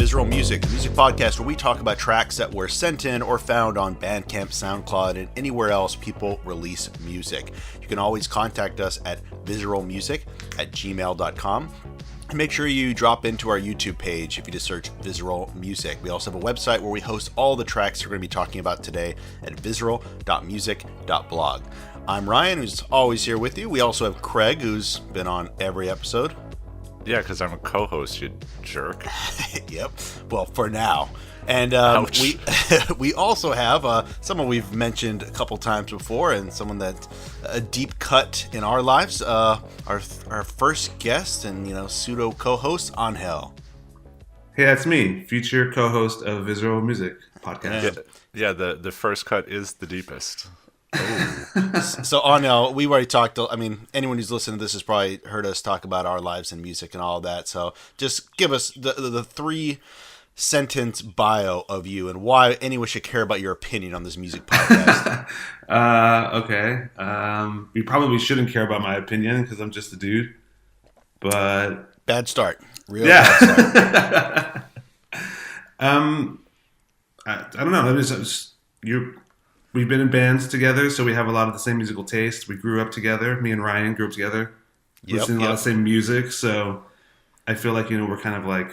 Vizaural Music, the music podcast where we talk about tracks that were sent in or found on Bandcamp, SoundCloud, and anywhere else people release music. You can always contact us at vizaralmusic@gmail.com. And make sure you drop into our YouTube page if you just search Vizaural Music. We also have a website where we host all the tracks we're going to be talking about today at vizaural.music.blog. I'm Ryan, who's always here with you. We also have Craig, who's been on every episode. Yeah, because I'm a co-host, you jerk. Yep. Well, for now. And we also have someone we've mentioned a couple times before, and someone that's a deep cut in our lives. Our first guest and pseudo co-host, Angel. Hey, that's me, future co-host of Vizaural Music podcast. Yeah, the first cut is the deepest. So Angel, we've already talked. I mean, anyone who's listened to this has probably heard us talk about our lives in music and all of that. So just give us the 3-sentence bio of you and why anyone should care about your opinion on this music podcast. Okay. You probably shouldn't care about my opinion because I'm just a dude. But bad start. Bad start. I don't know. We've been in bands together, so we have a lot of the same musical taste. We grew up together. Me and Ryan grew up together, listening to a lot of the same music. So I feel like we're kind of like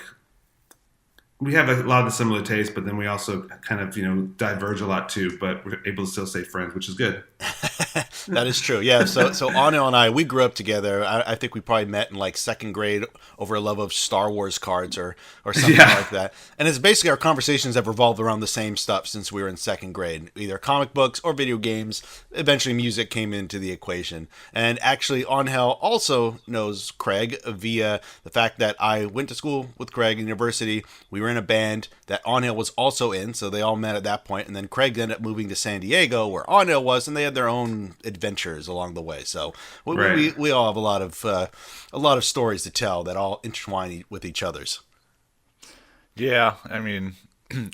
we have a lot of the similar tastes, but then we also kind of diverge a lot too. But we're able to still stay friends, which is good. That is true. Yeah. So Angel and I, we grew up together. I think we probably met in like second grade over a love of Star Wars cards or something like that. And it's basically our conversations have revolved around the same stuff since we were in second grade, either comic books or video games. Eventually music came into the equation. And actually Angel also knows Craig via the fact that I went to school with Craig in university. We were in a band that Angel was also in. So they all met at that point. And then Craig ended up moving to San Diego where Angel was, and they had their own adventures along the way. So we all have a lot of stories to tell that all intertwine with each other's. Yeah, I mean,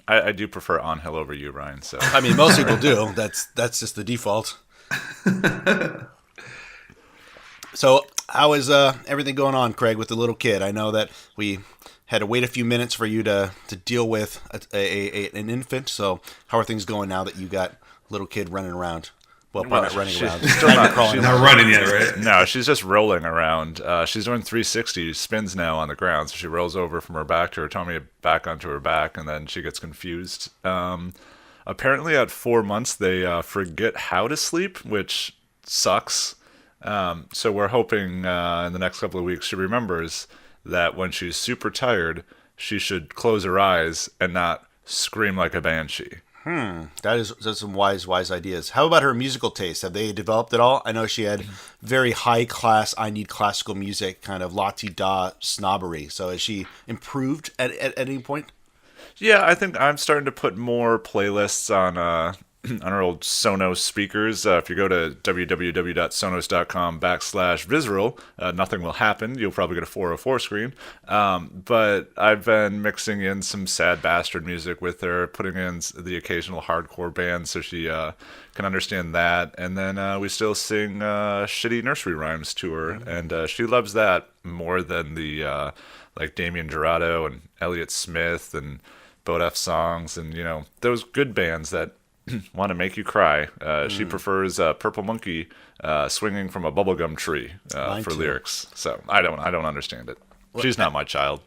I do prefer Angel over you, Ryan. So I mean, most people do. That's just the default. So how is everything going on, Craig, with the little kid? I know that we had to wait a few minutes for you to deal with an infant. So how are things going now that you got a little kid running around? Well, not running around. She's not running yet, right? No, she's just rolling around. She's doing 360 spins now on the ground. So she rolls over from her back to her tummy, back onto her back, and then she gets confused. Apparently at 4 months, they forget how to sleep, which sucks. So we're hoping in the next couple of weeks she remembers that when she's super tired, she should close her eyes and not scream like a banshee. That's some wise ideas. How about her musical taste? Have they developed at all? I know she had very high class, I need classical music, kind of la-ti-da snobbery. So has she improved at any point? Yeah, I think I'm starting to put more playlists on our old Sonos speakers. If you go to www.sonos.com/Vizaural, nothing will happen. You'll probably get a 404 screen. But I've been mixing in some sad bastard music with her, putting in the occasional hardcore band so she can understand that. And then we still sing shitty nursery rhymes to her. And she loves that more than the like Damien Jurado and Elliott Smith and Bodef songs and, those good bands that want to make you cry. She prefers Purple Monkey swinging from a bubblegum tree for lyrics. So I don't understand it. She's not my child.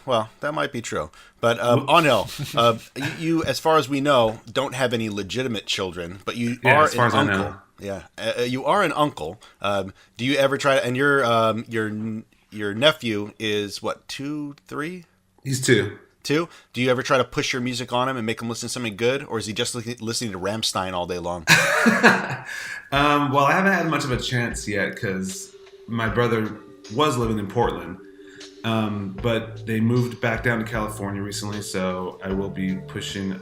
Well, that might be true. But Angel, you, as far as we know, don't have any legitimate children, but you are an uncle. Yeah, you are an uncle. Do you ever try to? And your nephew is what, 2, 3? He's 2. Do you ever try to push your music on him and make him listen to something good, or is he just listening to Rammstein all day long? Well, I haven't had much of a chance yet because my brother was living in Portland, but they moved back down to California recently, so I will be pushing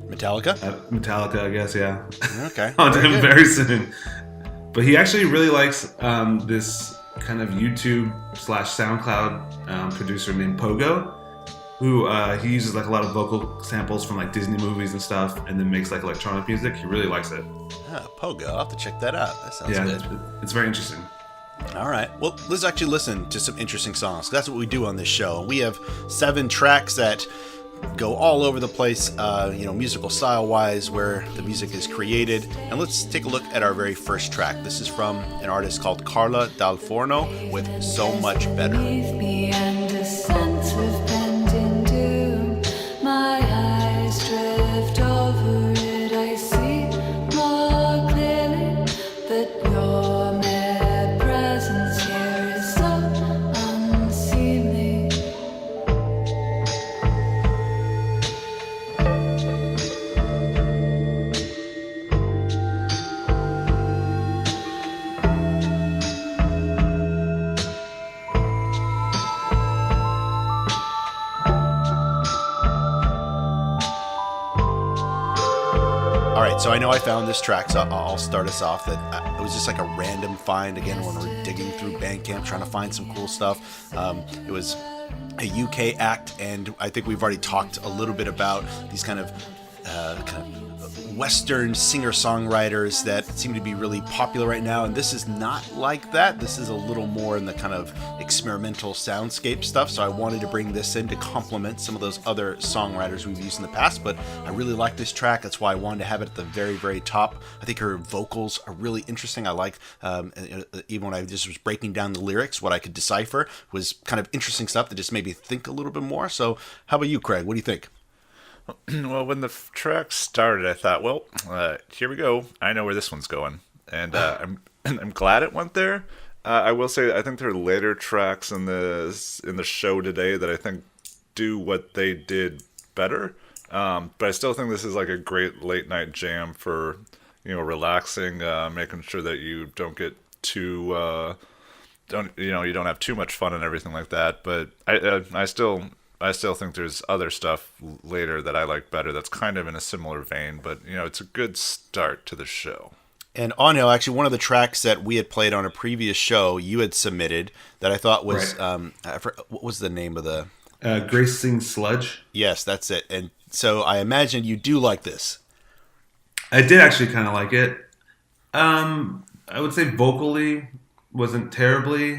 Metallica, I guess, yeah. Okay. On him very soon. But he actually really likes this kind of YouTube/SoundCloud producer named Pogo, who he uses like a lot of vocal samples from like Disney movies and stuff, and then makes like electronic music. He really likes it. Pogo, I'll have to check that out. That sounds good. It's very interesting. All right. Well, let's actually listen to some interesting songs. That's what we do on this show. We have 7 tracks that go all over the place, musical style-wise, where the music is created. And let's take a look at our very first track. This is from an artist called Carla dal Forno with So Much Better. So I know I found this track, so I'll start us off. That it was just like a random find again when we're digging through Bandcamp trying to find some cool stuff. It was a UK act, and I think we've already talked a little bit about these kind of Western singer-songwriters that seem to be really popular right now, and this is not like that. This is a little more in the kind of experimental soundscape stuff, so I wanted to bring this in to complement some of those other songwriters we've used in the past, but I really like this track. That's why I wanted to have it at the very, very top. I think her vocals are really interesting. I like, even when I just was breaking down the lyrics, what I could decipher was kind of interesting stuff that just made me think a little bit more. So how about you, Craig? What do you think? Well, when the track started, I thought, well, here we go. I know where this one's going, and I'm glad it went there. I will say, I think there are later tracks in the show today that I think do what they did better. But I still think this is like a great late night jam for relaxing, making sure that you don't get too you don't have too much fun and everything like that. But I still think there's other stuff later that I like better that's kind of in a similar vein, but it's a good start to the show. And Anil, actually, one of the tracks that we had played on a previous show, you had submitted that I thought was, what was the name of the? Grace Sings Sludge. Yes, that's it. And so I imagine you do like this. I did actually kind of like it. I would say vocally wasn't terribly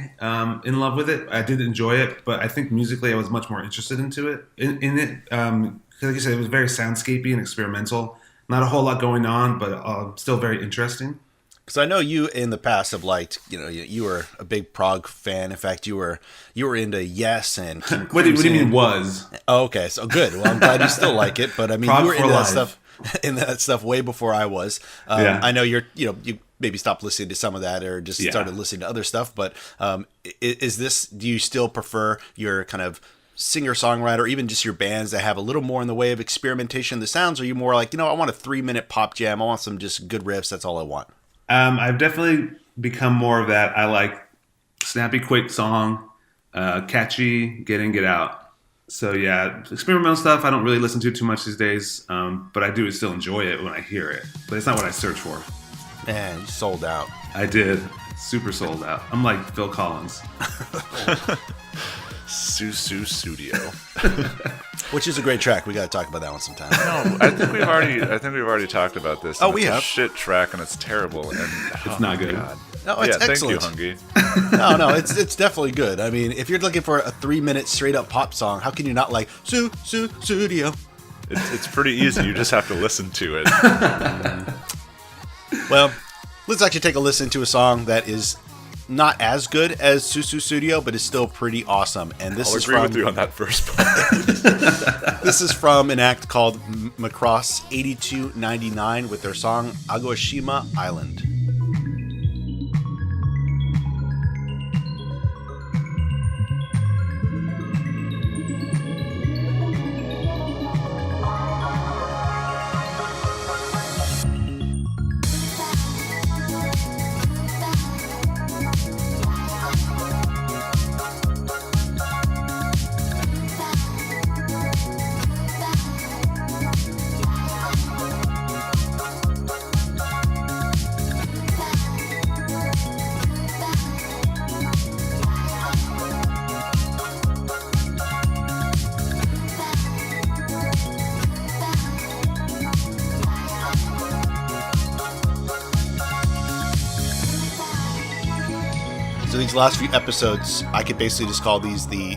in love with it. I did enjoy it, but I think musically I was much more interested into it. In it, like you said, it was very soundscapey and experimental. Not a whole lot going on, but still very interesting. Because I know you in the past have liked, you were a big prog fan. In fact, you were into Yes and King What do you mean was? Oh, okay, so good. Well, I'm glad you still like it. But I mean, Prog you were into life. that stuff. In that stuff way before I was. Yeah. I know you maybe stopped listening to some of that or just started listening to other stuff. But is this? Do you still prefer your kind of singer-songwriter, or even just your bands that have a little more in the way of experimentation? The sounds, or are you more like, I want a 3-minute pop jam. I want some just good riffs. That's all I want. I've definitely become more of that. I like snappy, quick song, catchy, get in, get out. So yeah, experimental stuff I don't really listen to too much these days, but I do still enjoy it when I hear it. But it's not what I search for. Man, you sold out. I did. Super sold out. I'm like Phil Collins. Susu Studio. Which is a great track. We got to talk about that one sometime. No, I think we've already talked about this. Oh, we have. It's a shit track and it's terrible and It's not good. God. No, it's excellent. Thank you, Hungy. No, it's definitely good. I mean, if you're looking for a 3-minute straight up pop song, how can you not like Studio? It's pretty easy. You just have to listen to it. Well, let's actually take a listen to a song that is not as good as Susu Studio, but is still pretty awesome. And this I'll is agree from with you on that first part. This is from an act called MACROSS 8299 with their song Aogashima Island. So these last few episodes, I could basically just call these the,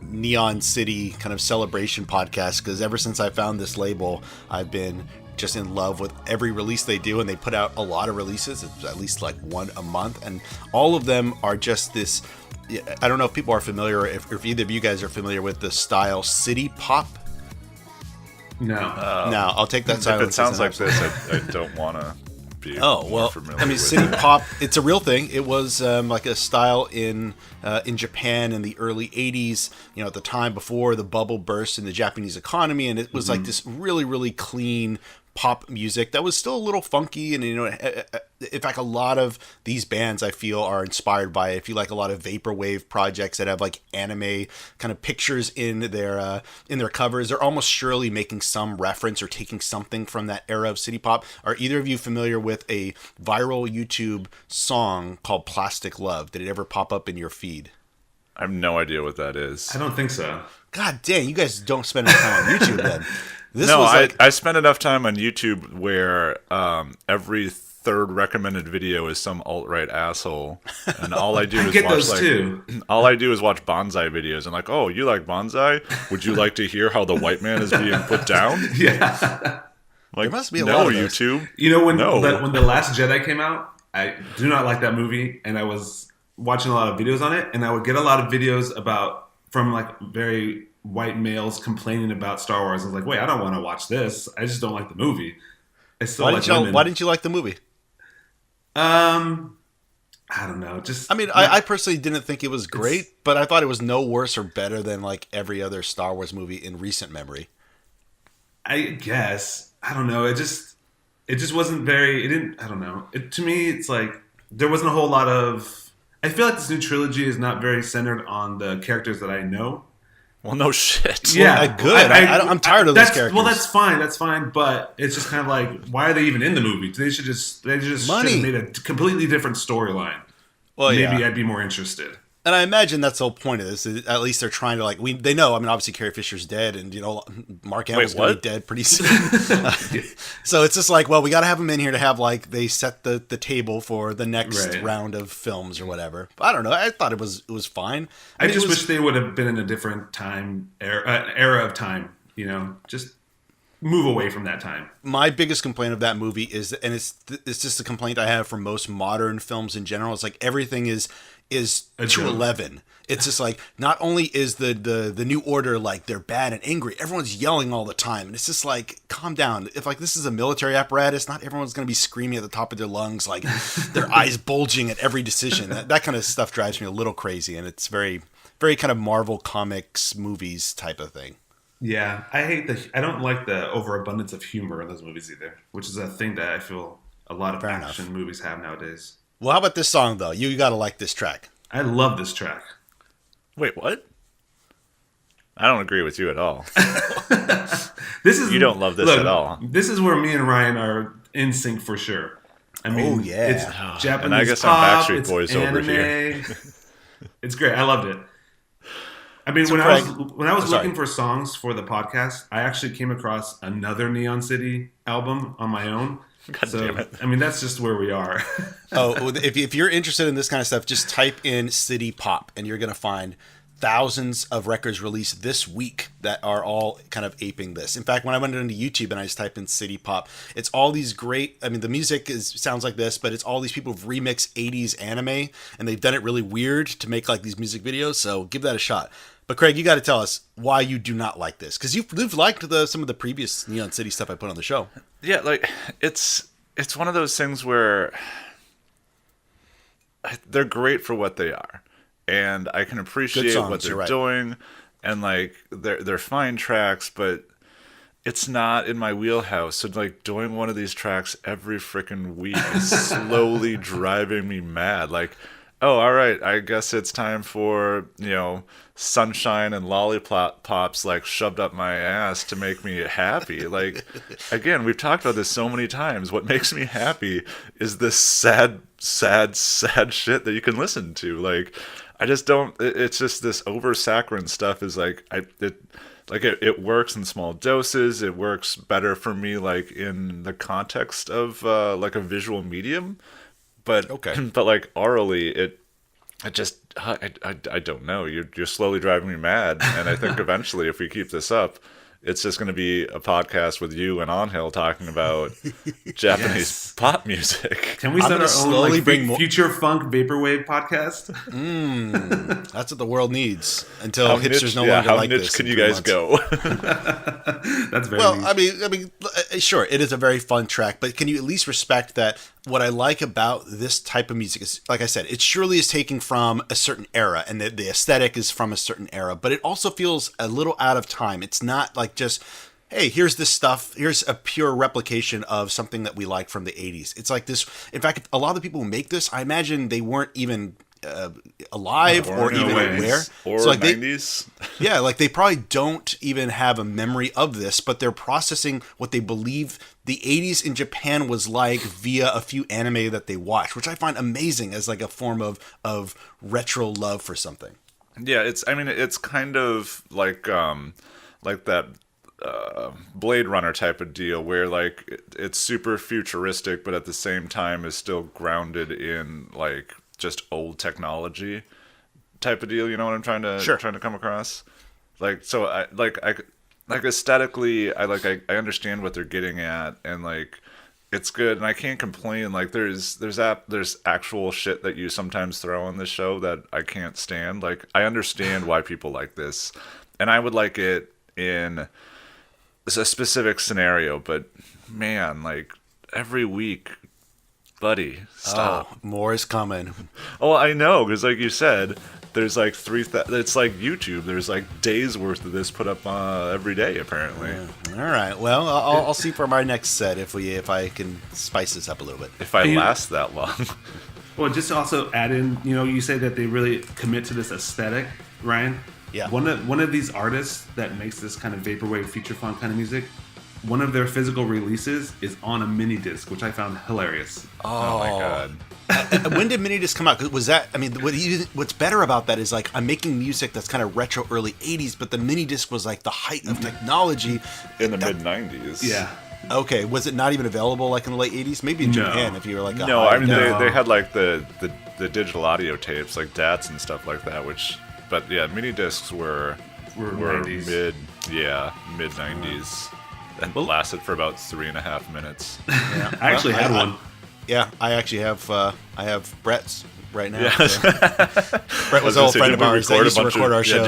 Neon City kind of celebration podcast, because ever since I found this label, I've been just in love with every release they do, and they put out a lot of releases. It's at least like one a month, and all of them are just this. I don't know if people are familiar, if either of you guys are familiar with the style city pop. No. No, I'll take that silence. If it sounds like this, I don't want to be more familiar with city pop, it's a real thing. It was like a style in Japan in the early 80s, at the time before the bubble burst in the Japanese economy, and it was like this really, really clean pop music that was still a little funky, and in fact a lot of these bands I feel are inspired by, if you like, a lot of vaporwave projects that have like anime kind of pictures in their covers. They're almost surely making some reference or taking something from that era of city pop. Are either of you familiar with a viral YouTube song called Plastic Love? Did it ever pop up in your feed? I have no idea what that is. I don't think so. God dang, you guys don't spend enough time on YouTube then. I spend enough time on YouTube where every third recommended video is some alt-right asshole, and all I do is watch all I do is watch bonsai videos. And like, oh, you like bonsai? Would you like to hear how the white man is being put down? Yeah. Like, there must be a lot of YouTube. When The Last Jedi came out, I do not like that movie, and I was watching a lot of videos on it, and I would get a lot of videos from like very white males complaining about Star Wars. I was like, wait, I don't want to watch this. I just don't like the movie. Why didn't you like the movie? I don't know. I personally didn't think it was great, but I thought it was no worse or better than like every other Star Wars movie in recent memory. I guess. I don't know. It just wasn't very. It didn't. I don't know. To me, it's like there wasn't a whole lot of. I feel like this new trilogy is not very centered on the characters that I know. Well, no shit. Yeah, good. I'm tired of those characters. Well, that's fine. But it's just kind of like, why are they even in the movie? They just should have made a completely different storyline. Well, maybe I'd be more interested. And I imagine that's the whole point of this. At least they're trying to they know. I mean, obviously Carrie Fisher's dead, and Mark Hamill's going to be dead pretty soon. So it's just like, well, we got to have him in here to have they set the table for the next round of films or whatever. But I don't know. I thought it was fine. I just wish they would have been in a different era of time. Just move away from that time. My biggest complaint of that movie is, and it's just a complaint I have for most modern films in general. It's like everything is 211. It's just like, not only is the new order like they're bad and angry, everyone's yelling all the time, and it's just like, calm down. If like this is a military apparatus, not everyone's going to be screaming at the top of their lungs, like their eyes bulging at every decision. That kind of stuff drives me a little crazy, and it's very, very kind of Marvel Comics movies type of thing. Yeah, I don't like the overabundance of humor in those movies either, which is a thing that I feel a lot of action movies have nowadays. Well, how about this song, though? You got to like this track. I love this track. Wait, what? I don't agree with you at all. You don't love this at all. This is where me and Ryan are in sync for sure. I mean, it's Japanese and I guess pop, I'm Backstreet Boys anime. over here. It's great. I loved it. I mean, So when I was looking for songs for the podcast, I actually came across another Neon City album on my own. God damn it. I mean, that's just where we are. If you're interested in this kind of stuff, just type in city pop, and you're going to find thousands of records released this week that are all kind of aping this. In fact, when I went into YouTube and I just typed in city pop, it's all these great, I mean, the music sounds like this, but it's all these people who've remixed 80s anime, and they've done it really weird to make like these music videos, so give that a shot. But Craig, you got to tell us why you do not like this, because you've liked some of the previous Neon City stuff I put on the show. Yeah, like it's one of those things where they're great for what they are, and I can appreciate what they're doing, and like they're fine tracks, but it's not in my wheelhouse. So like doing one of these tracks every freaking week is slowly driving me mad. Like, oh, all right, I guess it's time for, sunshine and lollipops like shoved up my ass to make me happy. Like, again, we've talked about this so many times. What makes me happy is this sad shit that you can listen to. Like, I just don't, it's just this over-saccharine stuff is like, it works in small doses. It works better for me, like in the context of like a visual medium. But Okay. but like orally, I don't know. You're slowly driving me mad, and I think eventually, if we keep this up, it's just going to be a podcast with you and Onhill talking about Japanese Yes. pop music. Can we I'm start gonna our own slowly like bring more- future funk vaporwave podcast? That's what the world needs until How hipsters niche, no yeah, longer how like niche this. can in you 3 guys months. go? That's very Well, niche. I mean, sure, it is a very fun track, but can you at least respect that what I like about this type of music is, like I said, it surely is taking from a certain era, and the aesthetic is from a certain era, but it also feels a little out of time. It's not like just, hey, here's this stuff, here's a pure replication of something that we liked from the 80s. It's like this. In fact, a lot of the people who make this, I imagine they weren't even alive or no even ways. aware. Or So, like, 90s. yeah, like they probably don't even have a memory of this, but they're processing what they believe the 80s in Japan was like via a few anime that they watch, which I find amazing as like a form of retro love for something. Yeah, it's kind of like that Blade Runner type of deal where like it's super futuristic, but at the same time is still grounded in like just old technology type of deal. You know what I'm trying to come across? Like, so I like aesthetically, I understand what they're getting at, and like it's good, and I can't complain. Like there's actual shit that you sometimes throw on this show that I can't stand. Like I understand why people like this, and I would like it in a specific scenario, but man, like every week, buddy, stop. Oh, more is coming. Oh, I know, because like you said, there's like it's like YouTube. There's like days worth of this put up every day, apparently. All right. Well, I'll see for my next set if I can spice this up a little bit. If I You- last that long. Well, just to also add in, you say that they really commit to this aesthetic, Ryan. Yeah. One of these artists that makes this kind of vaporwave future funk kind of music, one of their physical releases is on a mini disc, which I found hilarious. Oh my god. When did Minidisc come out? 'Cause was that? I mean, what's better about that is like I'm making music that's kind of retro early '80s, but the Minidisc was like the height of technology In the mid 90s. Yeah. Okay, was it not even available like in the late '80s? Maybe in No. Japan, if you were like a No, high- I mean No. they had like the digital audio tapes, like DATs and stuff like that. But yeah, mini discs were 90s. mid 90s, and lasted for about 3.5 minutes. I actually had one. Yeah, I actually have. I have Brett's right now. Yeah. so. Brett was an old friend of ours that used to record our shows.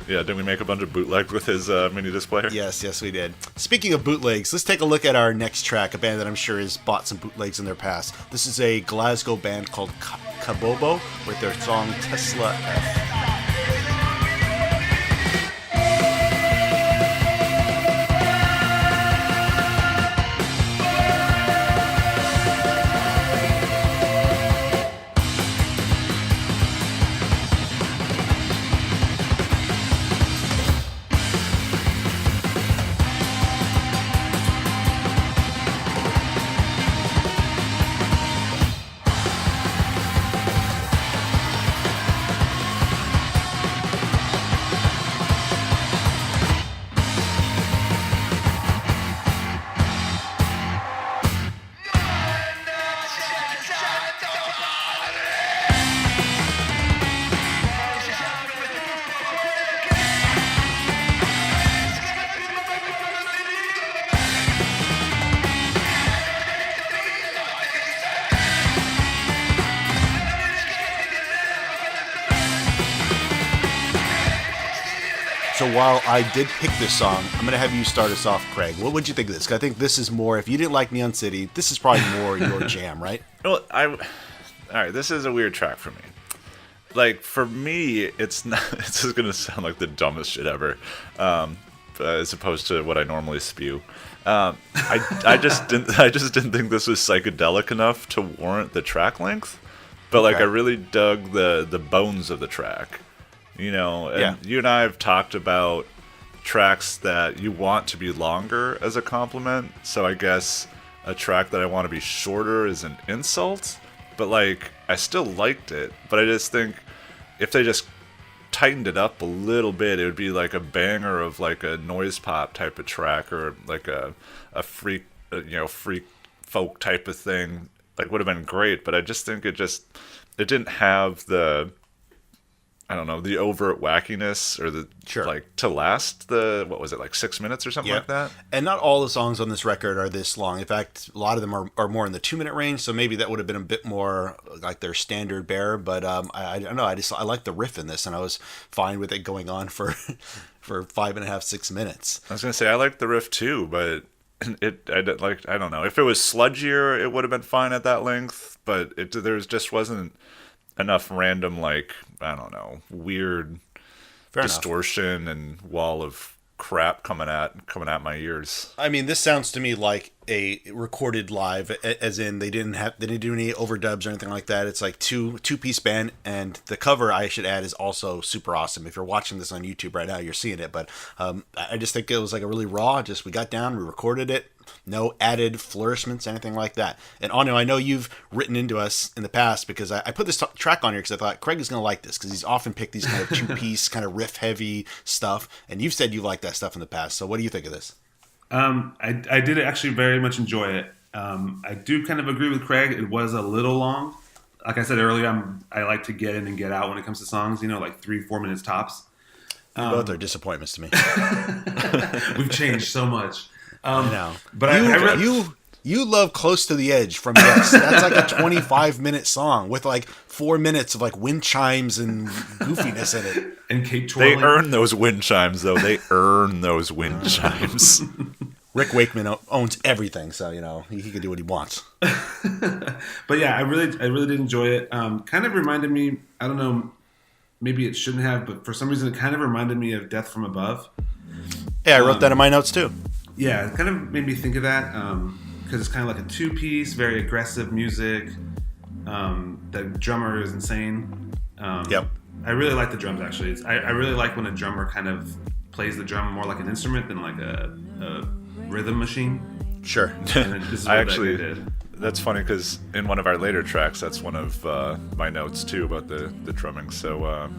Didn't we make a bunch of bootlegs with his mini disc player? Yes, we did. Speaking of bootlegs, let's take a look at our next track, a band that I'm sure has bought some bootlegs in their past. This is a Glasgow band called Kabobo with their song Tesla F. So while I did pick this song, I'm going to have you start us off, Craig. What would you think of this? 'Cause I think this is more, if you didn't like Neon City, this is probably more your jam, right? Well, all right, this is a weird track for me. Like, for me, it's not. This is gonna sound like the dumbest shit ever, as opposed to what I normally spew. I just didn't think this was psychedelic enough to warrant the track length. But like, Okay. I really dug the bones of the track. And Yeah. you and I have talked about tracks that you want to be longer as a compliment. So I guess a track that I want to be shorter is an insult. But like, I still liked it. But I just think if they just tightened it up a little bit, it would be like a banger of like a noise pop type of track, or like a freak, freak folk type of thing. like would have been great, but I just think it didn't have the, I don't know, the overt wackiness or the like to last the, what was it, like 6 minutes or something like that. And not all the songs on this record are this long. In fact, a lot of them are more in the 2-minute range. So maybe that would have been a bit more like their standard bearer. But I don't know. I like the riff in this, and I was fine with it going on for 5.5, 6 minutes. I was gonna say I liked the riff too, but I don't know, if it was sludgier, it would have been fine at that length. But there just wasn't enough random, like, I don't know, weird distortion and wall of crap coming at my ears. I mean, this sounds to me like a recorded live, as in they didn't do any overdubs or anything like that. It's like two-piece band, and the cover, I should add, is also super awesome. If you're watching this on YouTube right now, you're seeing it, but I just think it was like a really raw, just we got down, we recorded it, no added flourishments, anything like that. And Ano, I know you've written into us in the past because I put this track on here because I thought Craig is going to like this because he's often picked these kind of two-piece, kind of riff-heavy stuff, and you've said you like that stuff in the past. So what do you think of this? I did actually very much enjoy it. I do kind of agree with Craig. It was a little long. Like I said earlier, I like to get in and get out when it comes to songs, like 3-4 minutes tops. Both are disappointments to me. We've changed so much. I know. But you love Close to the Edge from Yes. That's like a 25-minute song with like 4 minutes of like wind chimes and goofiness in it. And Kate twirling. They earn those wind chimes, though. They earn those wind chimes. Rick Wakeman owns everything, so he can do what he wants. But yeah, I really did enjoy it. Kind of reminded me, I don't know, maybe it shouldn't have, but for some reason it kind of reminded me of Death from Above. Yeah, I wrote that in my notes too. Yeah, it kind of made me think of that because it's kind of like a two-piece, very aggressive music. The drummer is insane. Yep. I really like the drums, actually. I really like when a drummer kind of plays the drum more like an instrument than like a rhythm machine. Sure. And this is what that did. That's funny because in one of our later tracks, that's one of my notes too about the drumming. So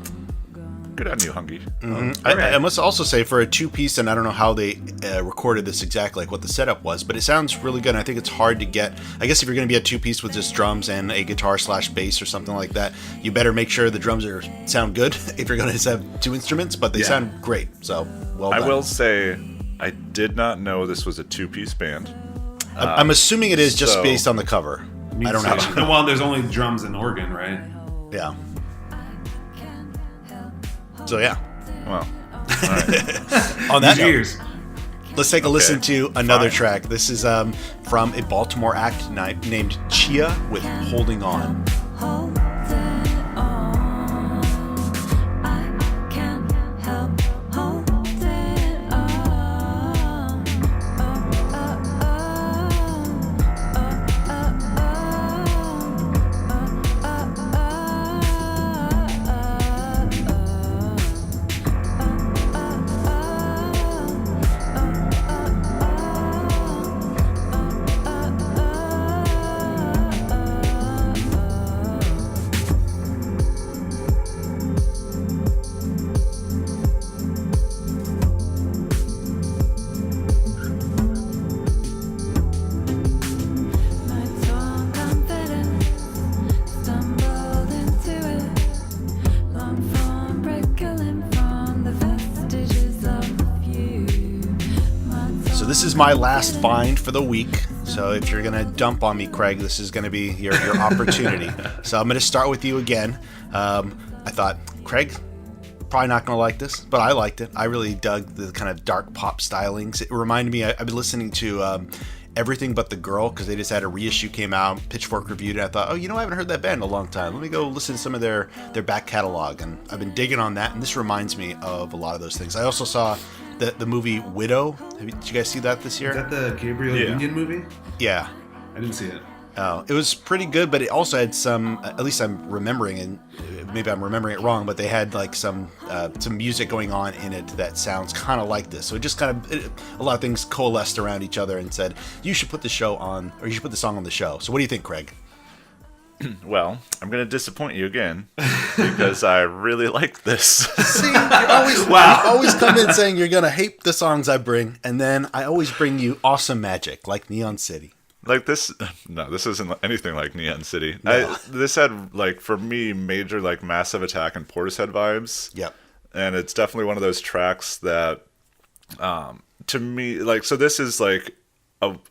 good on you, Hungy. Mm-hmm. I must also say, for a two-piece, and I don't know how they recorded this exactly, like what the setup was, but it sounds really good. And I think it's hard to get. I guess if you're going to be a two-piece with just drums and a guitar/bass or something like that, you better make sure the drums sound good if you're going to have two instruments. But they sound great. So well done. I will say, I did not know this was a two-piece band. I'm assuming it is just based on the cover. I don't know. Well, there's only drums and organ, right? Yeah. So yeah. Well, all right. On that Cheers. Let's take a listen to another track. This is from a Baltimore act named Chiia with Holding On. This is my last find for the week. So if you're going to dump on me, Craig, this is going to be your opportunity. So I'm going to start with you again. I thought, Craig, probably not going to like this, but I liked it. I really dug the kind of dark pop stylings. It reminded me, I've been listening to Everything But the Girl because they just had a reissue came out, Pitchfork reviewed it. I thought, I haven't heard that band in a long time. Let me go listen to some of their back catalog. And I've been digging on that, and this reminds me of a lot of those things. I also saw the movie Widow. Did you guys see that this year? Is that the Gabriel Union movie? Yeah. I didn't see it. Oh, it was pretty good, but it also had some, at least I'm remembering, and maybe I'm remembering it wrong, but they had like some music going on in it that sounds kind of like this. So it just a lot of things coalesced around each other and said, you should put the show on, or you should put the song on the show. So what do you think, Craig? Well, I'm going to disappoint you again because I really like this. See, you always come in saying you're going to hate the songs I bring, and then I always bring you awesome magic like Neon City. Like this, no, this isn't anything like Neon City. No. This had like for me major like Massive Attack and Portishead vibes. Yep. And it's definitely one of those tracks that, to me, like so this is like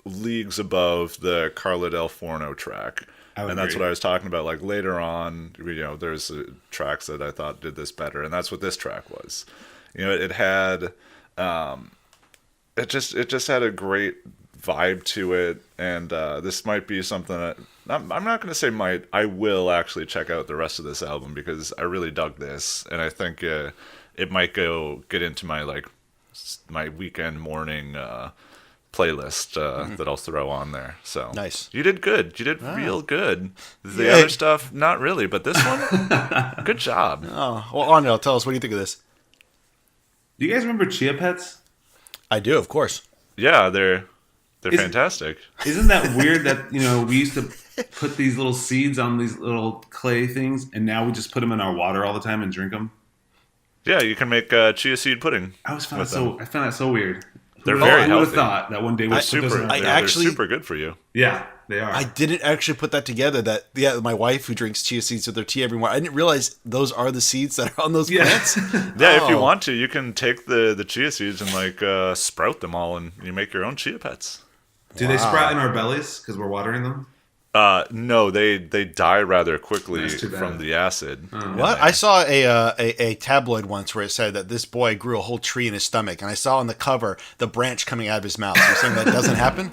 leagues above the Carla del Forno track. And that's what I was talking about. Like later on, there's tracks that I thought did this better, and that's what this track was. It had, it just had a great vibe to it, and this might be something that I'm not going to say might. I will actually check out the rest of this album because I really dug this, and I think it might get into my weekend morning playlist that I'll throw on there. So nice. You did good. You did real good. The other stuff, not really, but this one, good job. Oh, well, Arnold, tell us, what do you think of this? Do you guys remember Chiia Pets? I do, of course. Yeah, they're fantastic. Isn't that weird that we used to put these little seeds on these little clay things, and now we just put them in our water all the time and drink them? Yeah, you can make chia seed pudding. I found that so weird. They're very healthy. I would have thought that one day we'd super. They're super good for you. Yeah, they are. I didn't actually put that together. My wife who drinks chia seeds with her tea every morning, I didn't realize those are the seeds that are on those plants. Yeah, if you want to, you can take the chia seeds and sprout them all, and you make your own chia pets. Do they sprout in our bellies because we're watering them? No, they die rather quickly from the acid. What? I saw a tabloid once where it said that this boy grew a whole tree in his stomach, and I saw on the cover the branch coming out of his mouth. You're saying that doesn't happen?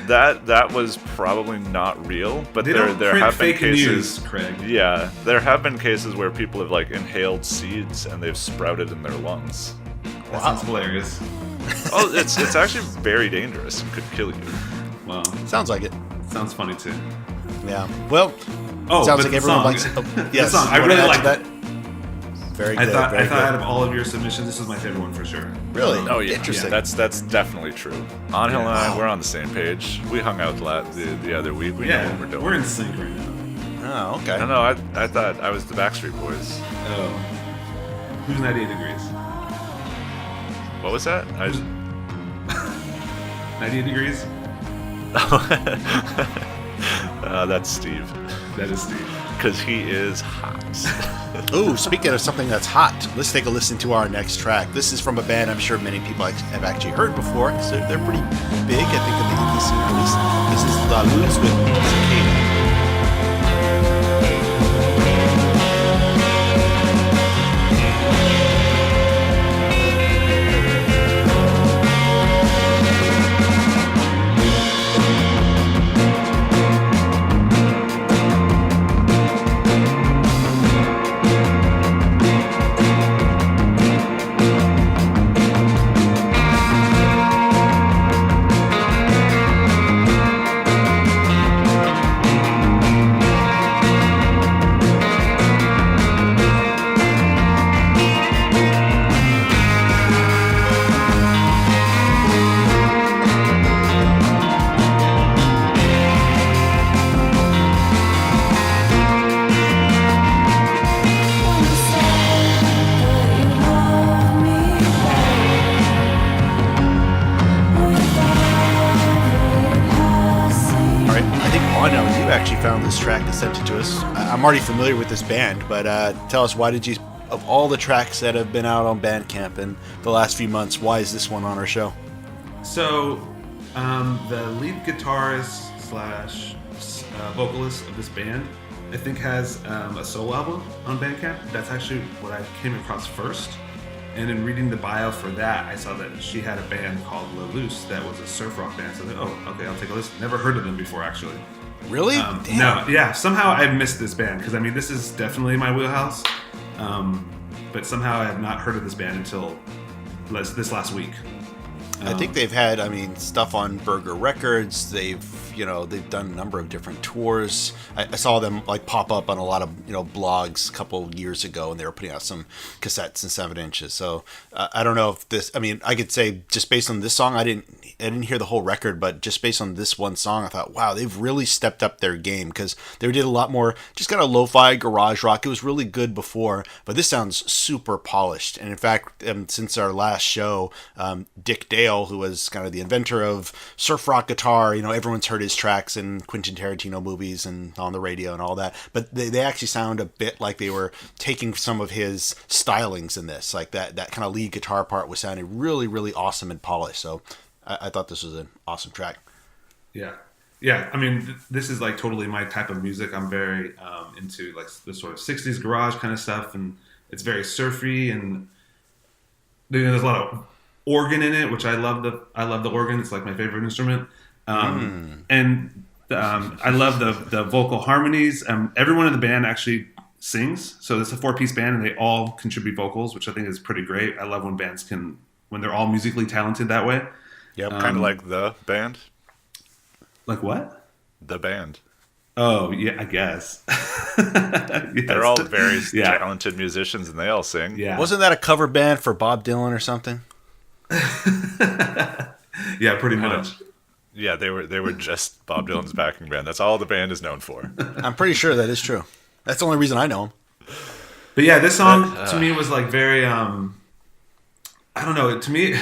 That was probably not real, but there have been cases. News, Craig. Yeah, there have been cases where people have inhaled seeds and they've sprouted in their lungs. That sounds hilarious. Oh, it's actually very dangerous. It could kill you. Wow. Sounds like it. Sounds funny too. Yeah. Well, sounds like everyone likes it. Yes. The song. I really like that. Very good. I thought out of all of your submissions, this was my favorite one for sure. Really? Oh yeah. Interesting. Yeah. That's definitely true. Angel and I, we're on the same page. We hung out the other week. We know what we're doing. We're in sync right now. Oh, okay. No, I thought I was the Backstreet Boys. Oh. Who's 98 Degrees? What was that? 98 Degrees? That's Steve. That is Steve. Because he is hot. Ooh, speaking of something that's hot, let's take a listen to our next track. This is from a band I'm sure many people have actually heard before, because they're pretty big, I think, in the indie scene at least. This is La Luz with Cicada. Track that sent it to us. I'm already familiar with this band, but tell us, why did you, of all the tracks that have been out on Bandcamp in the last few months, why is this one on our show? So, the lead guitarist slash vocalist of this band, I think, has a solo album on Bandcamp. That's actually what I came across first. And in reading the bio for that, I saw that she had a band called La Luz that was a surf rock band. So I was like, oh, okay, I'll take a listen. Never heard of them before, actually. Really? No, yeah. Somehow I missed this band because this is definitely my wheelhouse. But somehow I have not heard of this band until this last week. I think they've had, stuff on Burger Records. They've done a number of different tours. I saw them pop up on a lot of blogs a couple years ago, and they were putting out some cassettes and 7-inches. So I don't know if this. I could say just based on this song, I didn't hear the whole record, but just based on this one song, I thought, wow, they've really stepped up their game, because they did a lot more just kind of lo-fi garage rock. It was really good before, but this sounds super polished. And in fact, since our last show, Dick Dale, who was kind of the inventor of surf rock guitar, everyone's heard his his tracks in Quentin Tarantino movies and on the radio and all that. But they actually sound a bit like they were taking some of his stylings in this. Like that kind of lead guitar part was sounding really, really awesome and polished. So I thought this was an awesome track. Yeah. Yeah, I mean, this is like totally my type of music. I'm very into like the sort of 60s garage kind of stuff, and it's very surfy, and there's a lot of organ in it, which I love the organ. It's like my favorite instrument. And I love the vocal harmonies. Everyone in the band actually sings, so it's a 4-piece band, and they all contribute vocals, which I think is pretty great. I love when bands when they're all musically talented that way. Yep, kind of like the band. Like what? The band. Oh, yeah, I guess. Yes. They're all very talented musicians, and they all sing. Yeah. Wasn't that a cover band for Bob Dylan or something? Yeah, pretty much. Yeah, they were just Bob Dylan's backing band. That's all the band is known for. I'm pretty sure that is true. That's the only reason I know him. But yeah, this song to me was like very, I don't know, to me...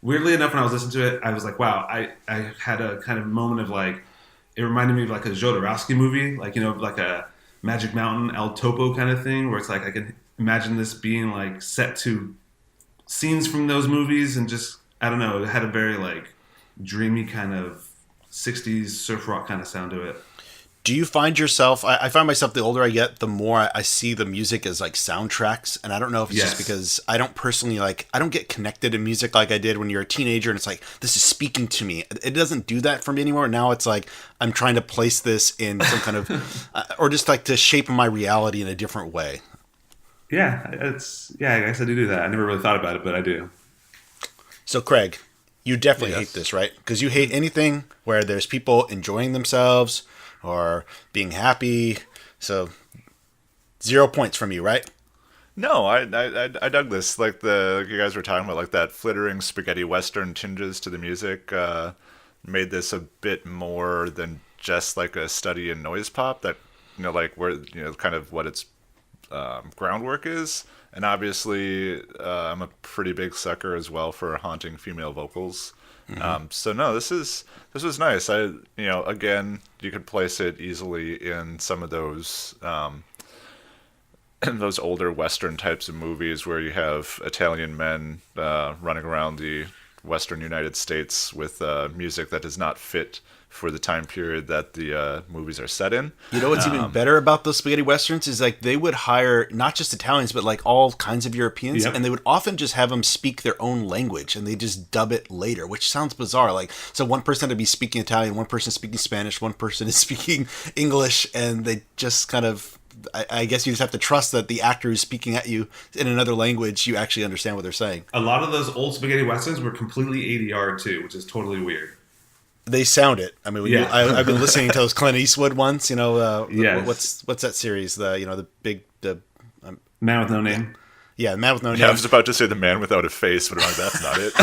Weirdly enough, when I was listening to it, I was like, wow, I had a kind of moment of like, it reminded me of like a Jodorowsky movie, like, like a Magic Mountain, El Topo kind of thing, where it's like, I can imagine this being like set to scenes from those movies, and just, I don't know, it had a very like dreamy kind of 60s surf rock kind of sound to it. Do you find yourself, I find myself, the older I get, the more I see the music as like soundtracks. And I don't know if it's just because I don't personally I don't get connected to music like I did when you're a teenager. And it's like, this is speaking to me. It doesn't do that for me anymore. Now it's like, I'm trying to place this in some kind of, or just like to shape my reality in a different way. Yeah, I guess I do that. I never really thought about it, but I do. So Craig, you definitely hate this, right? Because you hate anything where there's people enjoying themselves or being happy. So 0 points from you, right? No, I dug this. Like you guys were talking about, like that flittering spaghetti western tinges to the music made this a bit more than just like a study in noise pop. That like where kind of what its groundwork is. And obviously, I'm a pretty big sucker as well for haunting female vocals. So no, this was nice. Again, you could place it easily in some of those in those older Western types of movies where you have Italian men running around the Western United States with music that does not fit for the time period that the movies are set in. You know what's even better about those spaghetti westerns is like they would hire not just Italians but like all kinds of Europeans, and they would often just have them speak their own language and they just dub it later, which sounds bizarre. Like, so one person to be speaking Italian, one person speaking Spanish, one person is speaking English, and they just kind of, I guess you just have to trust that the actor who's speaking at you in another language, you actually understand what they're saying. A lot of those old spaghetti westerns were completely ADR too, which is totally weird. They sound it. I mean, I've been listening to those Clint Eastwood ones. What's that series? The Man with No Name. Yeah, Man with No Name. Yeah, I was about to say The Man Without a Face, but I'm like, that's not it.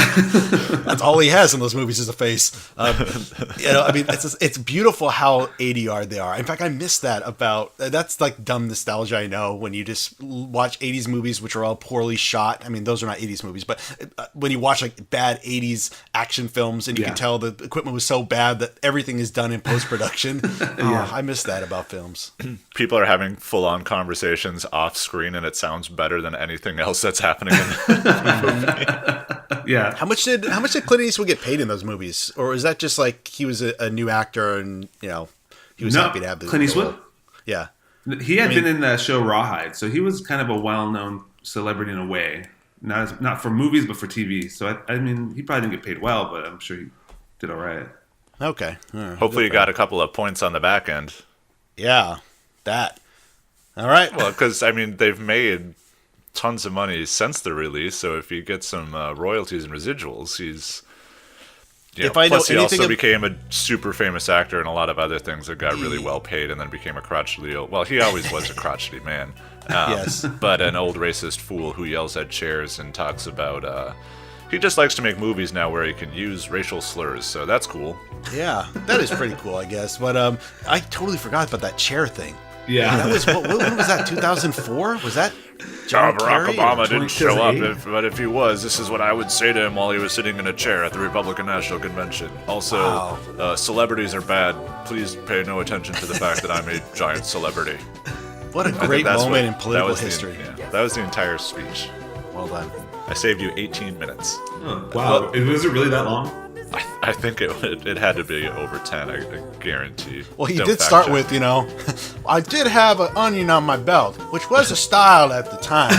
That's all he has in those movies is a face. It's beautiful how ADR they are. In fact, I miss that that's like dumb nostalgia, I know, when you just watch 80s movies, which are all poorly shot. I mean, those are not 80s movies, but when you watch like bad 80s action films and you can tell the equipment was so bad that everything is done in post-production. I miss that about films. People are having full-on conversations off screen and it sounds better than anything else that's happening in the movie. Yeah. How much did Clint Eastwood get paid in those movies? Or is that just like he was a new actor and he was happy to have the Clint Eastwood? Yeah. He had been in the show Rawhide, so he was kind of a well-known celebrity in a way. Not for movies, but for TV. So I mean, he probably didn't get paid well, but I'm sure he did all right. Okay. Hopefully, you got a couple of points on the back end. Yeah, that. All right. Well, because I mean, they've made tons of money since the release, so if you get some royalties and residuals, he's plus he also became a super famous actor and a lot of other things that got really well paid, and then became a crotchety he always was a crotchety man, yes, but an old racist fool who yells at chairs and talks about he just likes to make movies now where he can use racial slurs, so that's cool. Yeah, that is pretty cool, I guess. But I totally forgot about that chair thing. Yeah. That was when was that? 2004? Was that John John Barack Kerry? Obama didn't show up, 2008? but if he was, this is what I would say to him while he was sitting in a chair at the Republican National Convention. Also, celebrities are bad. Please pay no attention to the fact that I'm a giant celebrity. What a I think great that's moment in that political was history. That was the entire speech. Well done. I saved you 18 minutes. Oh, wow. Was it really that long? I think it had to be over 10, I guarantee. Well, he Don't did fact start check. with, I did have an onion on my belt, which was a style at the time.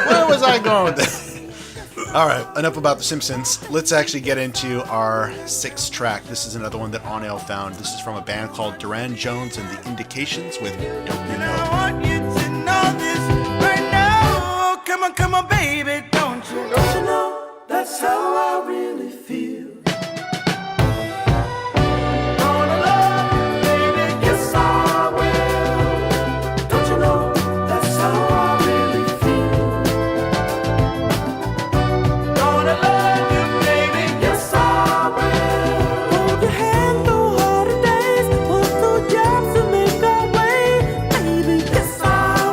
Where was I going with that? All right, enough about The Simpsons. Let's actually get into our 6th track. This is another one that Onel found. This is from a band called Durand Jones and the Indications with Don't You Know. I want you to know this right now. Come on, baby, don't you know that's how I really feel. Gonna love you, baby, yes I will. Don't you know that's how I really feel. Gonna love you, baby, yes I will. Hold your hand through harder days, pull through jobs to make our way, baby, yes I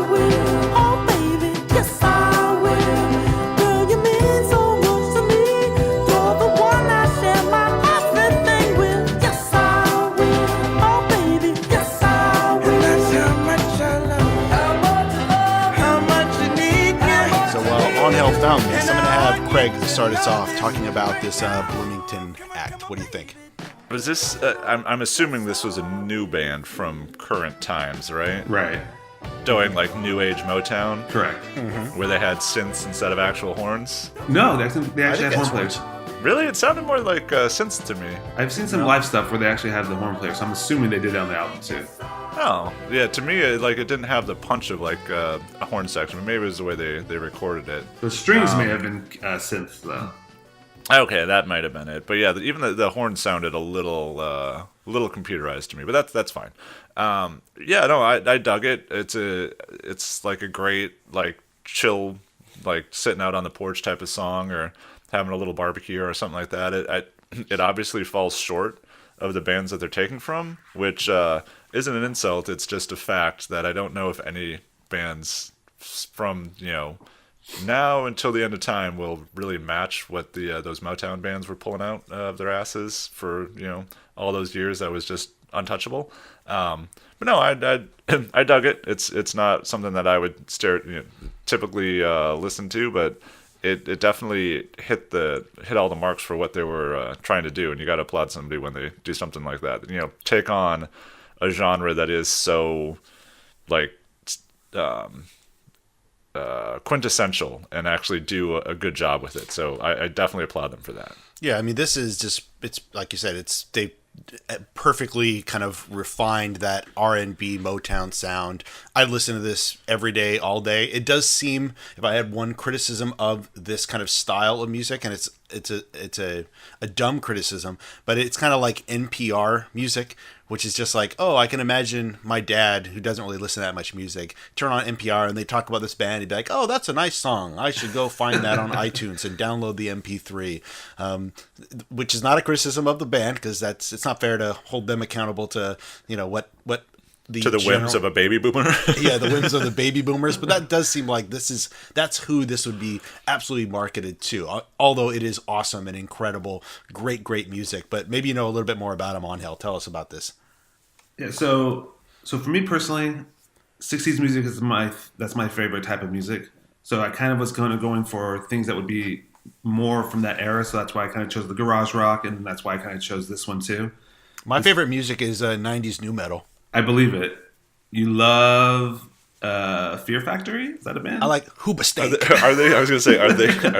will. Oh baby, yes I will. Girl, you mean so much to me. You're the one I share my everything with. Yes I will. Oh baby, yes I will. And that's how much I love. How much you need me. So while Onel found this, I'm going to have Craig start us off talking about this Bloomington act. What do you think? Was this? I'm assuming this was a new band from current times, right? Right. Doing like new age Motown, Correct. where they had synths instead of actual horns. No, they actually have think horn that's players. Really, it sounded more like synths to me. I've seen some live stuff where they actually have the horn players, so I'm assuming they did it on the album too. Oh, yeah. To me, it didn't have the punch of like a horn section. But maybe it was the way they recorded it. The strings may have been synths though. Okay, that might have been it. But yeah, even the horn sounded a little computerized to me. But that's fine. Yeah, no, I dug it. It's like a great like chill, like sitting out on the porch type of song, or having a little barbecue or something like that. It obviously falls short of the bands that they're taking from, which isn't an insult. It's just a fact that I don't know if any bands from now until the end of time will really match what the those Motown bands were pulling out of their asses for all those years. That was just untouchable. But no, I dug it. It's not something that I would typically listen to, but it definitely hit all the marks for what they were trying to do. And you got to applaud somebody when they do something like that. Take on a genre that is so like quintessential and actually do a good job with it. So I definitely applaud them for that. Yeah, I mean, this is just, it's like you said, they perfectly kind of refined that R&B Motown sound. I listen to this every day, all day. It does seem, if I had one criticism of this kind of style of music, and it's a dumb criticism, but it's kind of like NPR music, which is just like, oh, I can imagine my dad, who doesn't really listen to that much music, turn on NPR and they talk about this band. He'd be like, oh, that's a nice song. I should go find that on iTunes and download the MP3, which is not a criticism of the band, because it's not fair to hold them accountable to, what the whims of a baby boomer. Yeah, the whims of the baby boomers. But that does seem like that's who this would be absolutely marketed to. Although it is awesome and incredible, great music. But maybe you know a little bit more about him. Onel, tell us about this. Yeah, so for me personally, 60s music is that's my favorite type of music. So I kind of was going for things that would be more from that era. So that's why I kind of chose the garage rock, and that's why I kind of chose this one too. My favorite music is 90s nu metal. I believe it. You love Fear Factory? Is that a band? I like Hoobastank. Are they? I was gonna say, are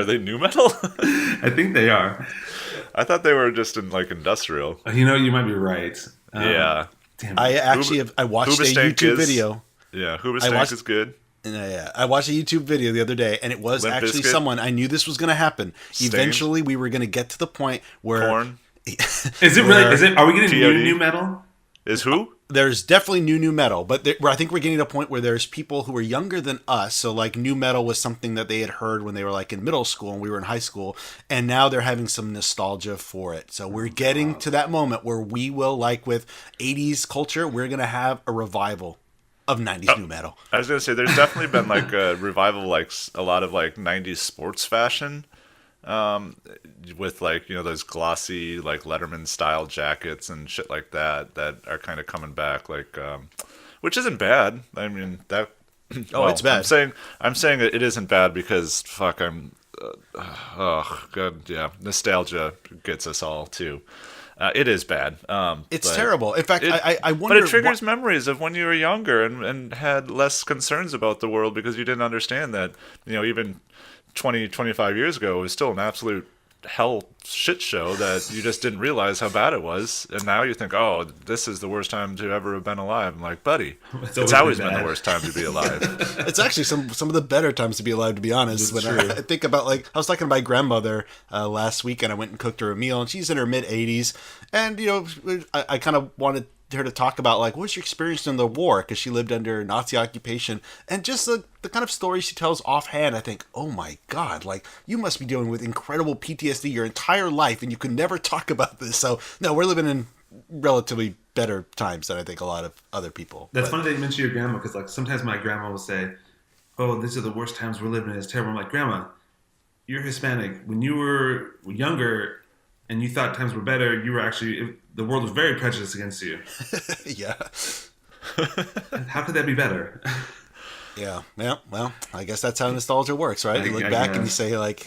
they new metal? I think they are. I thought they were just in like industrial. You might be right. Yeah. Damn it. I actually I watched a Hoobastank YouTube video. Yeah, Hoobastank is good. Yeah, I watched a YouTube video the other day, and it was Limp actually Bizkit. someone I knew this was going to happen. Stained. Eventually, we were going to get to the point where Korn Is it really? Are we getting TOD? new metal? is who? there's definitely new metal, but I think we're getting to a point where there's people who are younger than us. So like new metal was something that they had heard when they were like in middle school and we were in high school, and now they're having some nostalgia for it. So we're getting to that moment where we will, like with 80s culture, we're going to have a revival. of 90s new metal. I was gonna say there's definitely been like a revival, like a lot of like 90s sports fashion, with like, you know, those glossy like Letterman style jackets and shit like that are kind of coming back, like, which isn't bad. I mean that. Oh, it's bad. I'm saying it isn't bad because fuck, oh god, yeah, nostalgia gets us all too. It is bad. It's terrible. In fact, I wonder. But it triggers memories of when you were younger and had less concerns about the world because you didn't understand that, you know, even 20, 25 years ago, it was still an absolute hell shit show that you just didn't realize how bad it was. And now you think, oh, this is the worst time to ever have been alive. I'm like, buddy, it's always been the worst time to be alive. It's actually some of the better times to be alive, to be honest. When I think about, like, I was talking to my grandmother last week, and I went and cooked her a meal, and she's in her mid 80s, and you know, I kind of wanted her to talk about, like, what's your experience in the war, because she lived under Nazi occupation, and just the kind of stories she tells offhand. I think, oh my god, like, you must be dealing with incredible PTSD your entire life, and you could never talk about this. So no, we're living in relatively better times than I think a lot of other people. That's funny that you mention your grandma, because like sometimes my grandma will say, oh, these are the worst times we're living in, it's terrible. I'm like, Grandma, you're Hispanic. When you were younger and you thought times were better, you were actually, the world was very prejudiced against you. Yeah. How could that be better? Yeah. Well, I guess that's how nostalgia works, right? You look back and you say, like,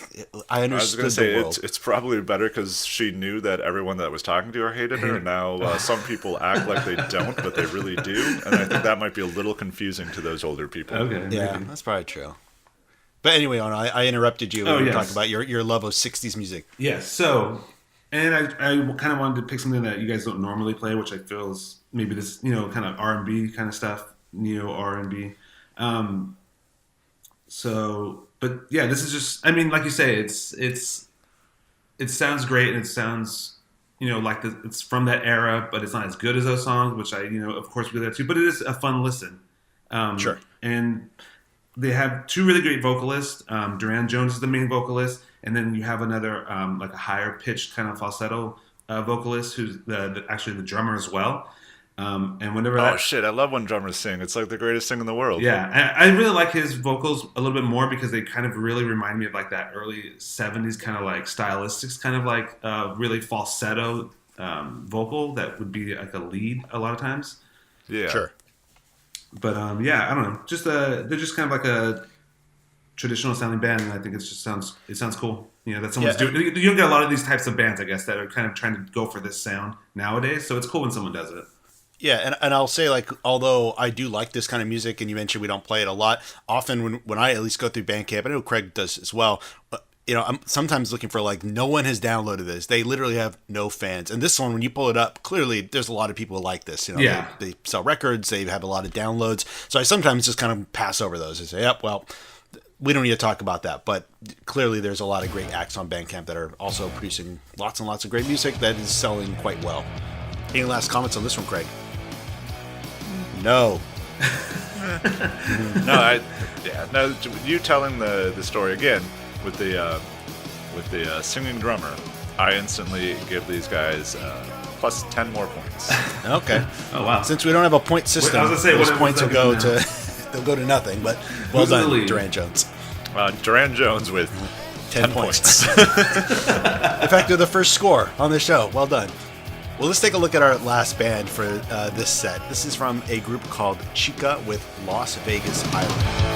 I understood I was going to the world. say, it's probably better because she knew that everyone that was talking to her hated her, and now some people act like they don't, but they really do, and I think that might be a little confusing to those older people. Okay. Yeah, that's probably true. But anyway, I interrupted you when you were talking about your love of 60s music. Yes, so, and I kind of wanted to pick something that you guys don't normally play, which I feel is maybe this, you know, kind of R&B kind of stuff, neo R&B. So, but yeah, this is just, I mean, like you say, it sounds great, and it sounds, you know, like it's from that era, but it's not as good as those songs, which I, you know, of course we do that too, but it is a fun listen. Sure. And they have two really great vocalists. Durand Jones is the main vocalist, and then you have another, like a higher pitched kind of falsetto, vocalist who's actually the drummer as well. And whenever shit, I love when drummers sing. It's like the greatest thing in the world. Yeah, I really like his vocals a little bit more because they kind of really remind me of like that early 70s kind of like stylistics, kind of like really falsetto vocal that would be like a lead a lot of times. Yeah. Sure. But yeah, I don't know. Just they're just kind of like a traditional sounding band, and I think it sounds cool. You know, that someone's doing. You don't get a lot of these types of bands, I guess, that are kind of trying to go for this sound nowadays. So it's cool when someone does it. Yeah, and I'll say, like, although I do like this kind of music, and you mentioned we don't play it a lot, often when I at least go through Bandcamp, I know Craig does as well, you know, I'm sometimes looking for, like, no one has downloaded this. They literally have no fans. And this one, when you pull it up, clearly there's a lot of people who like this. You know, they sell records, they have a lot of downloads. So I sometimes just kind of pass over those and say, yep, well, we don't need to talk about that. But clearly there's a lot of great acts on Bandcamp that are also producing lots and lots of great music that is selling quite well. Any last comments on this one, Craig? No. No, you telling the story again with the singing drummer, I instantly give these guys plus 10 more points. Okay. Oh wow. Since we don't have a point system, I was gonna say, those what points will go now? they'll go to nothing. But well Who's in the done, lead? Durand Jones. Durand Jones with 10 points. In fact, they're the first score on the show. Well done. Well, let's take a look at our last band for this set. This is from a group called Chica with Las Vegas Island.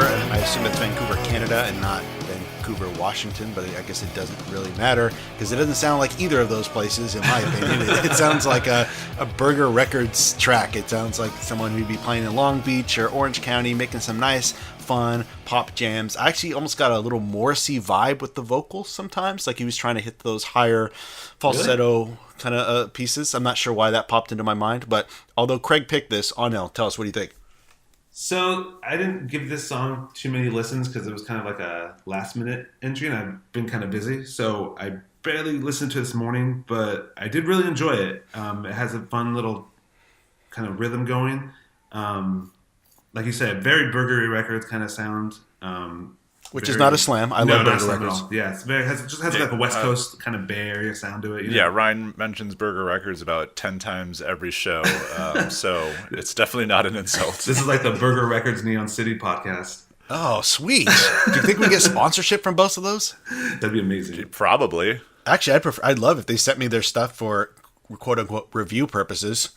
I assume it's Vancouver, Canada, and not Vancouver, Washington, but I guess it doesn't really matter because it doesn't sound like either of those places, in my opinion. It sounds like a Burger Records track. It sounds like someone who'd be playing in Long Beach or Orange County, making some nice, fun pop jams. I actually almost got a little Morrissey vibe with the vocals sometimes, like he was trying to hit those higher falsetto kind of pieces. I'm not sure why that popped into my mind, but although Craig picked this, Anil, tell us, what do you think? So I didn't give this song too many listens because it was kind of like a last minute entry and I've been kind of busy. So I barely listened to it this morning, but I did really enjoy it. It has a fun little kind of rhythm going. Like you said, very Burger Records kind of sound. Which is not a slam. I love Burger Records. Yeah, it just has like a West Coast kind of Bay Area sound to it. You know? Yeah, Ryan mentions Burger Records about 10 times every show, so it's definitely not an insult. This is like the Burger Records Neon City podcast. Oh, sweet. Do you think we get sponsorship from both of those? That'd be amazing. Probably. Actually, I'd love if they sent me their stuff for quote-unquote review purposes.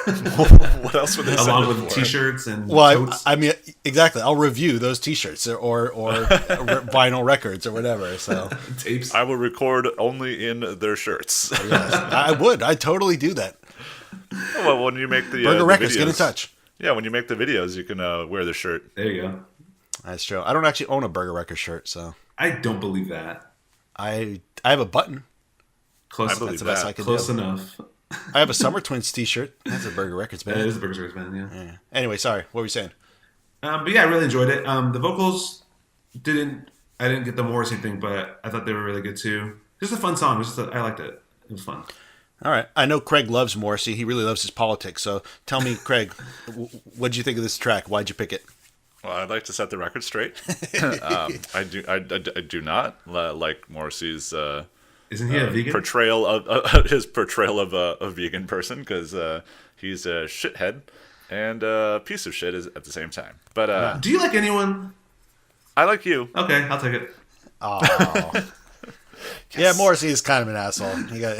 What else would they send Along it with for? T-shirts and totes? I mean, exactly. I'll review those T-shirts or vinyl records or whatever. So tapes. I will record only in their shirts. yes, I would. I'd totally do that. Well, when you make the Burger the Records, videos, get in touch. Yeah, when you make the videos, you can wear the shirt. There you go. That's true. I don't actually own a Burger Records shirt, so I don't believe that. I have a button. Close. I believe That's the best that. I can Close do. enough. I have a Summer Twins T-shirt. That's a Burger Records band. It is a Burger Records band, yeah. Yeah. Anyway, sorry. What were you saying? But yeah, I really enjoyed it. The vocals I didn't get the Morrissey thing, but I thought they were really good too. Just a fun song. I liked it. It was fun. All right. I know Craig loves Morrissey. He really loves his politics. So tell me, Craig, what did you think of this track? Why'd you pick it? Well, I'd like to set the record straight. I do not like Morrissey's Isn't he a vegan? portrayal of his portrayal of a vegan person because he's a shithead and a piece of shit at the same time. But Do you like anyone? I like you. Okay, I'll take it. Oh. Yeah, Morrissey is kind of an asshole. Yeah,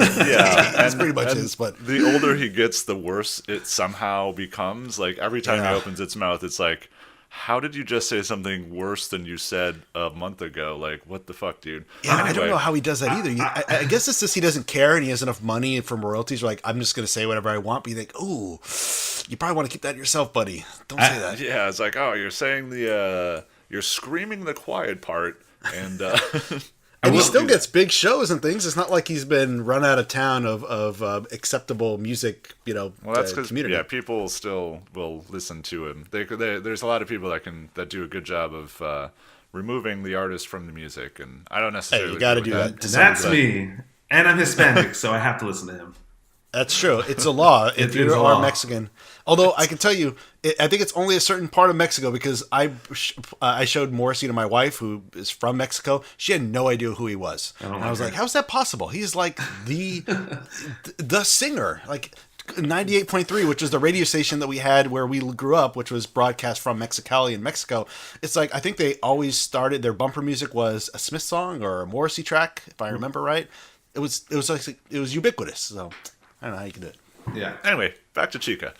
that's pretty much his. But the older he gets, the worse it somehow becomes. Like every time he opens its mouth, it's like, how did you just say something worse than you said a month ago? Like, what the fuck, dude? yeah, I don't know how he does that either. I guess it's just he doesn't care and he has enough money from royalties. Like, I'm just going to say whatever I want. But you think, ooh, you probably want to keep that to yourself, buddy. Don't say that. Yeah, it's like, oh, you're saying you're screaming the quiet part, and And he still gets big shows and things. It's not like he's been run out of town of acceptable music, well, that's because community. people still will listen to him. There's a lot of people that do a good job of removing the artist from the music, and I don't necessarily. Hey, you got to agree do with that. To That's some extent. me. And I'm Hispanic, so I have to listen to him. That's true. It's a law if It you is a are law. Mexican. Although I can tell you, I think it's only a certain part of Mexico because I showed Morrissey to my wife who is from Mexico. She had no idea who he was. And I was like, how's that possible? He's like the singer. Like 98.3, which is the radio station that we had where we grew up, which was broadcast from Mexicali in Mexico. It's like, I think they always started, their bumper music was a Smith song or a Morrissey track, if I remember right. It was ubiquitous. So I don't know how you can do it. Yeah. Anyway, back to Chica.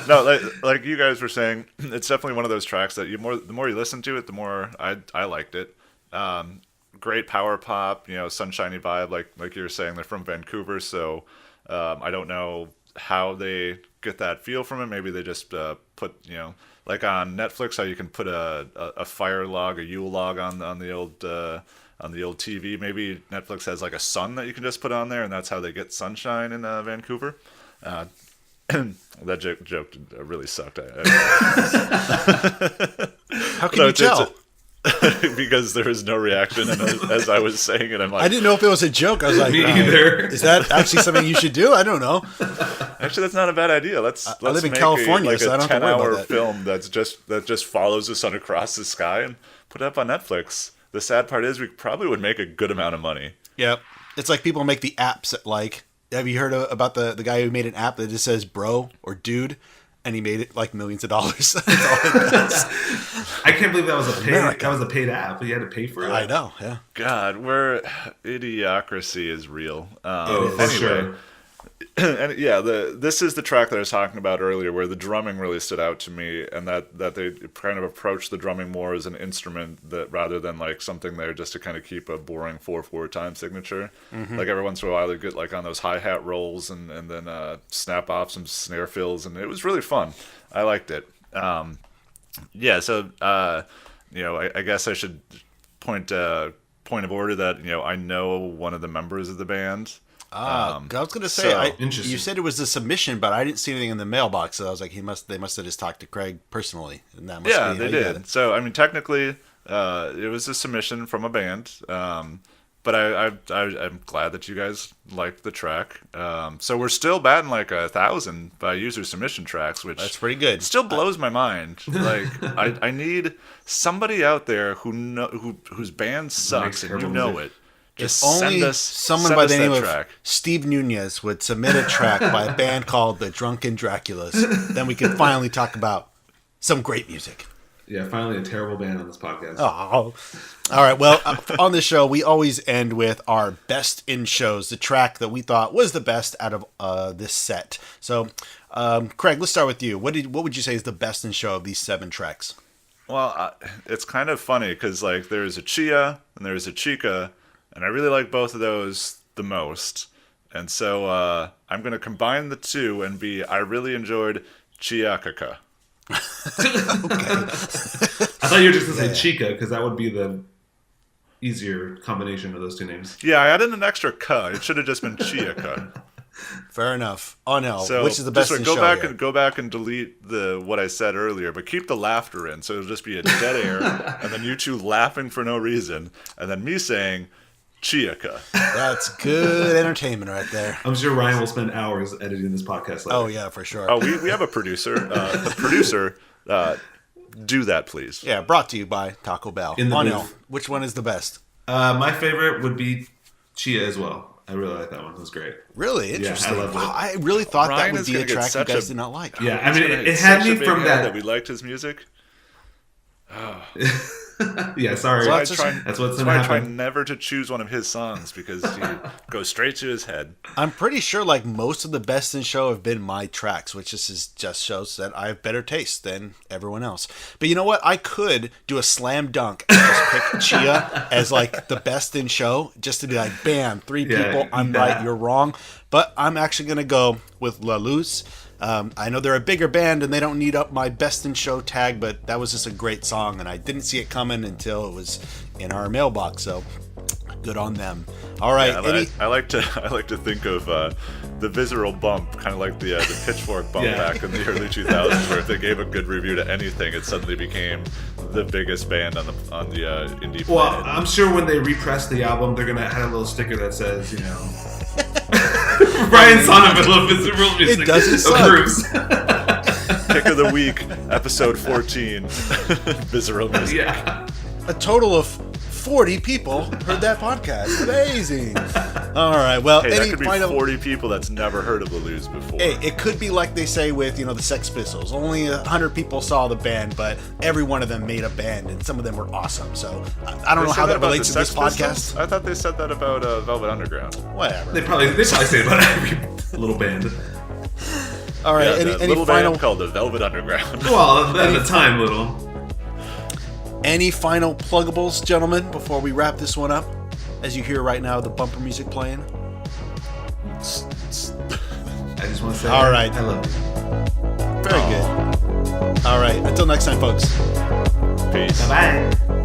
No, like you guys were saying, it's definitely one of those tracks that the more you listen to it, the more I liked it. Great power pop, sunshiny vibe, like you were saying. They're from Vancouver, so I don't know how they get that feel from it. Maybe they just put, like on Netflix, how you can put a fire log, a Yule log on the old TV. Maybe Netflix has like a sun that you can just put on there, and that's how they get sunshine in Vancouver. That joke really sucked. How can you tell? Because there was no reaction, and as I was saying it, I'm like, I didn't know if it was a joke. I was like, Me either. Is that actually something you should do? I don't know. actually, that's not a bad idea. Let's live in make California, a so I don't have to worry about 10-hour that. film that just follows the sun across the sky and put it up on Netflix. The sad part is we probably would make a good amount of money. Yep. It's like people make the apps that like, have you heard about the guy who made an app that just says bro or dude? And he made it like millions of dollars. That's all it does. I can't believe that was a paid. America. That was a paid app. You had to pay for it. I know, yeah. God, idiocracy is real. For Anyway, sure. And yeah, this is the track that I was talking about earlier, where the drumming really stood out to me, and that they kind of approached the drumming more as an instrument that rather than like something there just to kind of keep a boring 4/4 time signature. Like every once in a while they get like on those hi-hat rolls and then snap off some snare fills, and it was really fun. I liked it. Yeah, so I guess I should point of order that I know one of the members of the band. I was gonna say, interesting. you said it was a submission, but I didn't see anything in the mailbox. So I was like, they must have just talked to Craig personally, and that must Yeah, be they did. So I mean, technically, it was a submission from a band. But I'm glad that you guys liked the track. So we're still batting like 1,000 by user submission tracks, which That's pretty good. Still blows my mind. Like I need somebody out there whose band sucks and you know it. Just If only send us someone by the name of track. Steve Nunez would submit a track by a band called the Drunken Draculas, then we could finally talk about some great music. Yeah, finally a terrible band on this podcast. Oh, all right. Well, on the show, we always end with our best in shows, the track that we thought was the best out of this set. So, Craig, let's start with you. What would you say is the best in show of these 7 tracks? Well, it's kind of funny because like there's a Chiia and there's a Chica, and I really like both of those the most. And so I'm going to combine the two and I really enjoyed Chiia. I thought you were just going to say Chica, because that would be the easier combination of those two names. Yeah, I added an extra ka. It should have just been Chiia. Fair enough. Oh no, So which is the best just in go show back here? and go back and delete what I said earlier, but keep the laughter in, so it'll just be a dead air, and then you two laughing for no reason, and then me saying Chiia. That's good entertainment right there. I'm sure Ryan will spend hours editing this podcast later. Oh yeah, for sure. Oh, we have a producer. The producer, do that, please. Yeah, brought to you by Taco Bell. In the Anil, booth. which one is the best? My favorite would be Chiia as well. I really like that one. It was great. Really interesting. loved it. Wow, I really thought Ryan that is would be gonna a get track you such guys a- did not like. Yeah, I mean, it It's had such a me big from head that. we liked his music. Yeah, sorry. That's why That's what's I going to try happen. never to choose one of his songs because he goes straight to his head. I'm pretty sure like most of the best in show have been my tracks, which just shows that I have better taste than everyone else. But you know what? I could do a slam dunk and just pick Chiia as like the best in show, just to be like, bam, 3 Yeah, people, I'm yeah. right, you're wrong. But I'm actually gonna go with La Luz. I know they're a bigger band and they don't need up my best in show tag, but that was just a great song and I didn't see it coming until it was in our mailbox. So good on them. All right, Yeah, I like to think of the Vizaural bump, kind of like the Pitchfork bump Yeah. back in the early 2000s, where if they gave a good review to anything, it suddenly became the biggest band on the indie Well, planet. I'm sure when they repress the album, they're going to add a little sticker that says, Ryan Sonneville of Vizaural Music. It doesn't suck. approves. Pick of the week, episode 14, Vizaural music. Yeah. a total of 40 people heard that podcast. Amazing. All right. Well, Hey, that any could be final 40 people that's never heard of the Lose before. Hey, it could be like they say with, the Sex Pistols. Only 100 people saw the band, but every one of them made a band, and some of them were awesome. So I don't They know said how that about relates to the this Sex Pistols? podcast. I thought they said that about Velvet Underground. Whatever. They probably say about every little band. All right. Yeah, the any little final band called the Velvet Underground. Well, at the time, little. any final pluggables, gentlemen, before we wrap this one up? As you hear right now, the bumper music playing. I just want to say, All right. I love you. Very good. All right. Until next time, folks. Peace. Bye.